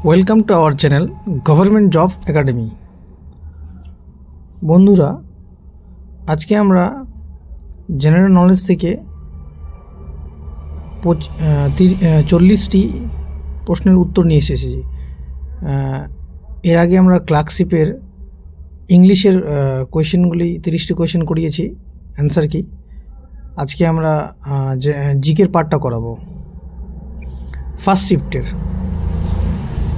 Welcome to our channel government job academy. বন্ধুরা, আজকে আমরা জেনারেল নলেজ থেকে 40টি প্রশ্নের উত্তর নিয়ে এসেছি। এর আগে আমরা ক্লার্কশিপের ইংলিশের কোয়েশ্চেনগুলি 30টি কোয়েশ্চেন করিয়েছি, অ্যান্সার কি। আজকে আমরা জিকের পার্টটা করাবো ফার্স্ট শিফটের।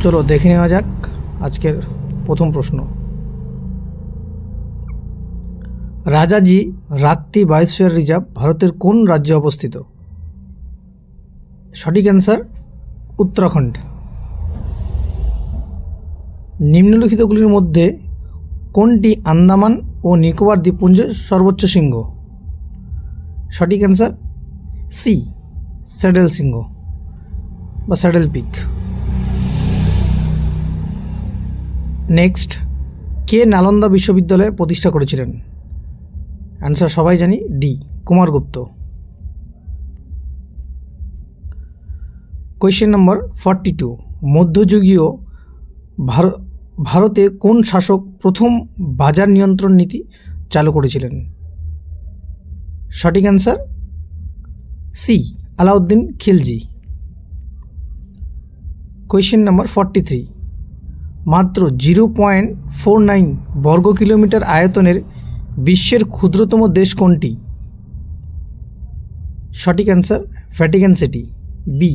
চলো দেখে নেওয়া যাক আজকের প্রথম প্রশ্ন। রাজাজি রাপ্তি বায়োস্ফিয়ার রিজার্ভ ভারতের কোন রাজ্যে অবস্থিত? সঠিক অ্যান্সার উত্তরাখণ্ড। নিম্নলিখিতগুলির মধ্যে কোনটি আন্দামান ও নিকোবর দ্বীপপুঞ্জের সর্বোচ্চ শৃঙ্গ? সঠিক অ্যান্সার সি, স্যাডেল শৃঙ্গ বা স্যাডেল পিক। নেক্সট, কে নালন্দা বিশ্ববিদ্যালয় প্রতিষ্ঠা করেছিলেন? অ্যান্সার সবাই জানি ডি, কুমারগুপ্ত। কোয়েশ্চেন নম্বর 42, মধ্যযুগীয় ভারতে কোন শাসক প্রথম বাজার নিয়ন্ত্রণ নীতি চালু করেছিলেন? সঠিক answer C, Alauddin Khilji. Question number 43, মাত্র 0.49 বর্গ কিলোমিটার আয়তনের বিশ্বের ক্ষুদ্রতম দেশ কোনটি? সঠিক অ্যান্সার ভ্যাটিকান সিটি, বি।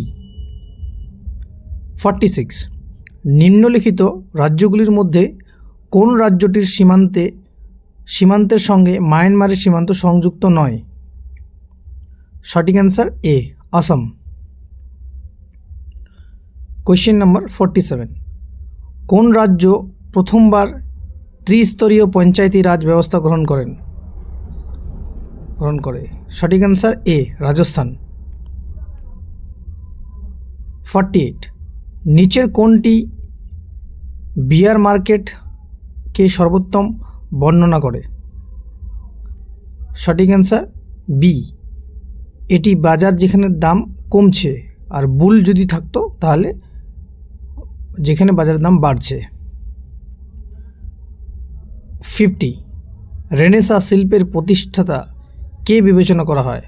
46, নিম্নলিখিত রাজ্যগুলির মধ্যে কোন রাজ্যটির সীমান্তের সঙ্গে মায়ানমারের সীমান্ত সংযুক্ত নয়? সঠিক অ্যান্সার এ, আসাম। কোয়েশ্চেন নম্বর 47, কোন রাজ্য প্রথমবার ত্রিস্তরীয় পঞ্চায়েতি রাজ ব্যবস্থা গ্রহণ করে? সঠিক অ্যান্সার এ, রাজস্থান। 48, নিচের কোনটি বিয়ার মার্কেটকে সর্বোত্তম বর্ণনা করে? সঠিক অ্যান্সার বি, এটি বাজার যেখানে দাম কমছে, আর বুল যদি থাকতো তাহলে যেখানে বাজারের দাম বাড়ছে। 50, রেনেসাঁ শিল্পের প্রতিষ্ঠাতা কে বিবেচনা করা হয়?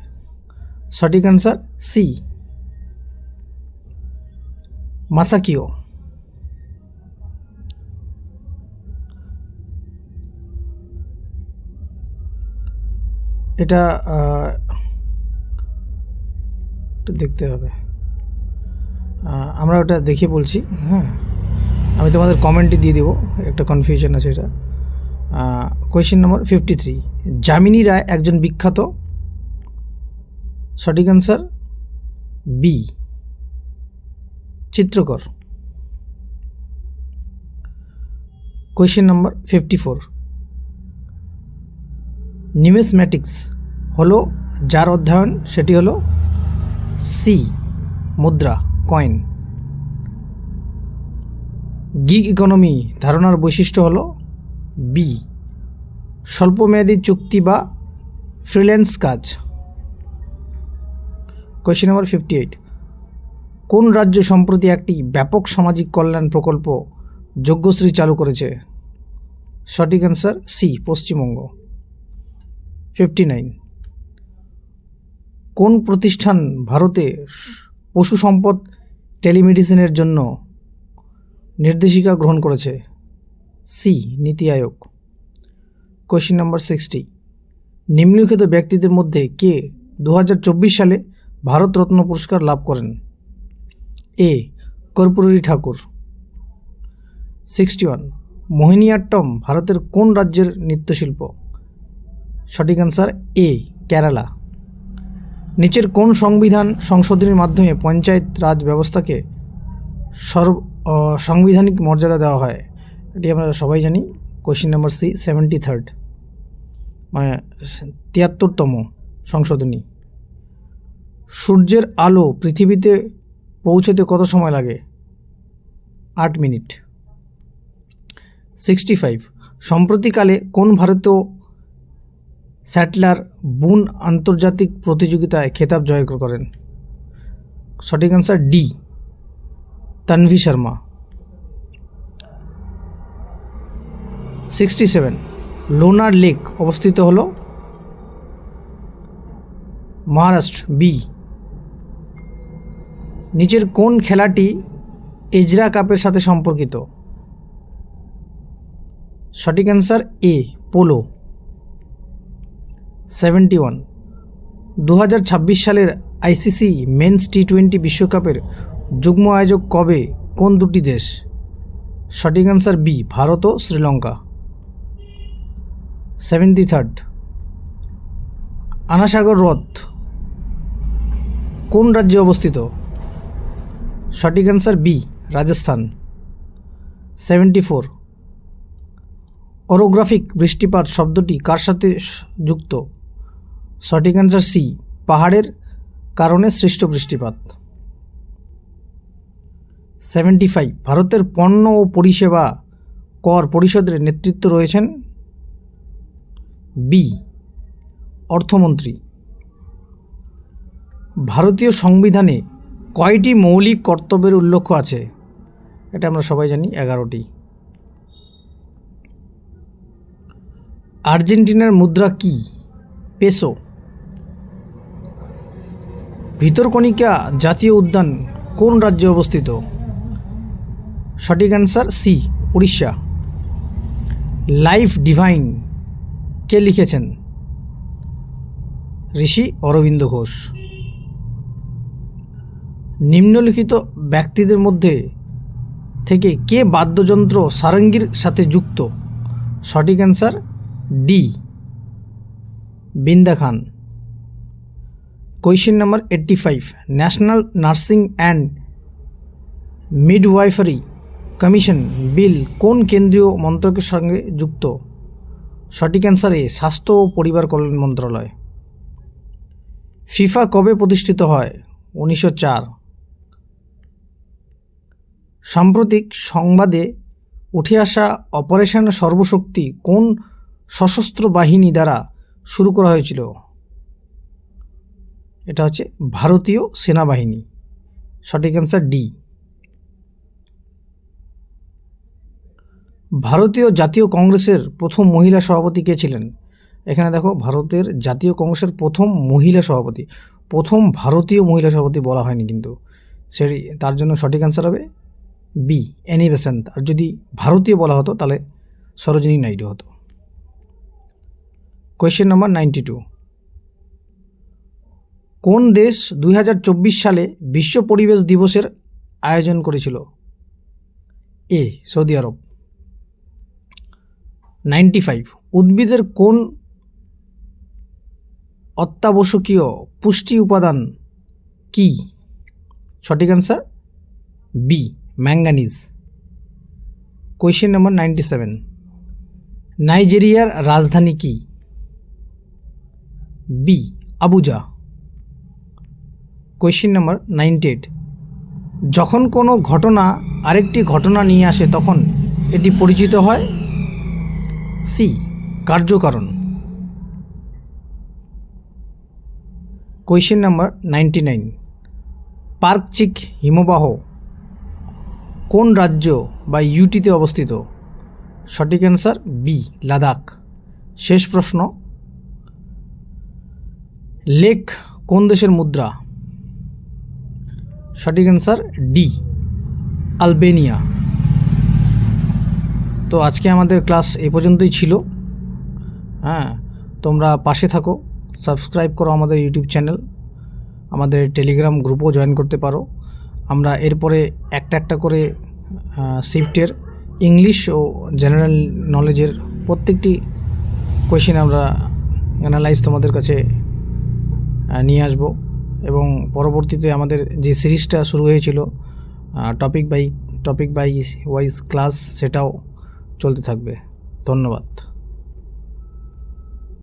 সঠিক অ্যান্সার সি, মাসাকিও। এটা দেখতে হবে, আমরা ওটা দেখে বলছি। হ্যাঁ, আমি তোমাদের কমেন্টে দিয়ে দেবো, একটা কনফিউশন আছে এটা। কোয়েশ্চেন নম্বর 53, যামিনী রায় একজন বিখ্যাত? সঠিক অ্যান্সার বি, চিত্রকর। কোয়েশ্চেন নম্বর 54, নিউমিসম্যাটিক্স হলো যার অধ্যয়ন, সেটি হলো সি, মুদ্রা, কয়েন। গিগ ইকোনমি ধারণার বৈশিষ্ট্য হলো বি, স্বল্পমেয়াদী চুক্তি বা ফ্রিল্যান্স কাজ। কোয়েশ্চেন নম্বর 58, কোন রাজ্য সম্প্রতি একটি ব্যাপক সামাজিক কল্যাণ প্রকল্প যজ্ঞশ্রী চালু করেছে? সঠিক অ্যান্সার সি, পশ্চিমবঙ্গ। 59, কোন প্রতিষ্ঠান ভারতে পশু সম্পদ টেলিমেডিসিনের জন্য নির্দেশিকা গ্রহণ করেছে? সি, নীতি আয়োগ। কোয়েশ্চেন নম্বর 60, নিম্নলিখিত ব্যক্তিদের মধ্যে কে 2024 সালে ভারতরত্ন পুরস্কার লাভ করেন? এ, কর্পূরী ঠাকুর। 61, মোহিনীয়াট্টম ভারতের কোন রাজ্যের নৃত্যশিল্প? সঠিক অ্যান্সার এ, কেরালা। নিচের কোন সংবিধান সংশোধনীর মাধ্যমে পঞ্চায়েত রাজ ব্যবস্থাকে সাংবিধানিক মর্যাদা দেওয়া হয়? এটি আমরা সবাই জানি। কোয়েশ্চেন নম্বর সি, 73rd, মানে 73তম সংশোধনী। সূর্যের আলো পৃথিবীতে পৌঁছতে কত সময় লাগে? 8 মিনিট। 65, সম্প্রতিকালে কোন ভারতীয় স্যাটলার বুন আন্তর্জাতিক প্রতিযোগিতায় খেতাব জয় করেন? সঠিক answer D, Tanvi Sharma. 67 Lonar lake অবস্থিত হলো মহারাষ্ট্র। বি। নিচের কোন খেলাটি এজরা কাপের সাথে সম্পর্কিত? সঠিক অ্যান্সার এ পোলো। 71 2026 সালের আইসিসি মেন্স টি20 বিশ্বকাপের যুগ্ম আয়োজক কবে কোন দুটি দেশ? সঠিক অ্যান্সার বি ভারত ও শ্রীলঙ্কা। 73 আনাসাগর হ্রদ কোন রাজ্যে অবস্থিত? সঠিক অ্যান্সার বি রাজস্থান। 74 অরোগ্রাফিক বৃষ্টিপাত শব্দটি কার সাথে যুক্ত? সঠিক অ্যান্সার সি পাহাড়ের কারণে সৃষ্ট বৃষ্টিপাত। 75 ভারতের পণ্য ও পরিষেবা কর পরিষদের নেতৃত্ব রয়েছেন? বি অর্থমন্ত্রী। ভারতীয় সংবিধানে কয়টি মৌলিক কর্তব্যের উল্লেখ আছে? এটা আমরা সবাই জানি 11টি। আর্জেন্টিনার মুদ্রা কি? পেসো। ভিতরকণিকা জাতীয় উদ্যান কোন রাজ্যে অবস্থিত? সঠিক answer C Orissa. Life Divine কে লিখেছেন? ঋষি অরবিন্দ ঘোষ। নিম্নলিখিত ব্যক্তিদের মধ্যে থেকে কে বাদ্যযন্ত্র সারঙ্গীর সাথে যুক্ত? সঠিক answer D Binda Khan. Question number 85 national nursing and midwifery commission bill কোন কেন্দ্রীয় মন্ত্রকের সঙ্গে যুক্ত? সঠিক অ্যান্সার এ স্বাস্থ্য ও পরিবার কল্যাণ মন্ত্রণালয়। ফিফা কবে প্রতিষ্ঠিত হয়? 1904। সাম্প্রতিক সংবাদে উঠে আসা অপারেশন সর্বশক্তি কোন সশস্ত্র বাহিনী দ্বারা শুরু করা হয়েছিল? এটা হচ্ছে ভারতীয় সেনাবাহিনী। সঠিক অ্যান্সার ডি। ভারতীয় জাতীয় কংগ্রেসের প্রথম মহিলা সভাপতি কে ছিলেন? এখানে দেখো ভারতের জাতীয় কংগ্রেসের প্রথম মহিলা সভাপতি, প্রথম ভারতীয় মহিলা সভাপতি বলা হয়নি কিন্তু সেই তার জন্য সঠিক অ্যান্সার হবে বি অ্যানি বেসান্ত। আর যদি ভারতীয় বলা হতো তাহলে সরোজিনী নাইডু হতো। কোয়েশ্চেন নাম্বার 92 কোন দেশ 2024 সালে বিশ্ব পরিবেশ দিবসের আয়োজন করেছিল? এ সৌদি আরব। 95 উদ্ভিদের কোন অত্যাবশ্যকীয় পুষ্টি উপাদান কি? সঠিক answer B manganese. Question number 97 নাইজেরিয়ার রাজধানী কি? B Abuja. কোয়েশ্চেন নাম্বার 98 যখন কোনো ঘটনা আরেকটি ঘটনা নিয়ে আসে তখন এটি পরিচিত হয়? সি কার্যকারণ। কোয়েশ্চেন নাম্বার 99 পার্কচিক হিমবাহ কোন রাজ্য বা ইউটিতে অবস্থিত? সঠিক অ্যান্সার বি লাদাখ। শেষ প্রশ্ন লেক কোন দেশের মুদ্রা? সঠিক অ্যান্সার ডি আলবেনিয়া। তো আজকে আমাদের ক্লাস এই পর্যন্তই ছিল। হ্যাঁ, তোমরা পাশে থাকো, সাবস্ক্রাইব করো আমাদের ইউটিউব চ্যানেল, আমাদের টেলিগ্রাম গ্রুপও জয়েন করতে পারো। আমরা এরপরে একটা একটা করে শিফটের ইংলিশ ও জেনারেল নলেজের প্রত্যেকটি কোয়েশ্চেন আমরা অ্যানালাইজ তোমাদের কাছে নিয়ে আসব এবং পরবর্তীতে আমাদের যে সিরিজটা শুরু হয়েছিল টপিক বাই ওয়াইজ ক্লাস, সেটাও চলতে থাকবে। ধন্যবাদ।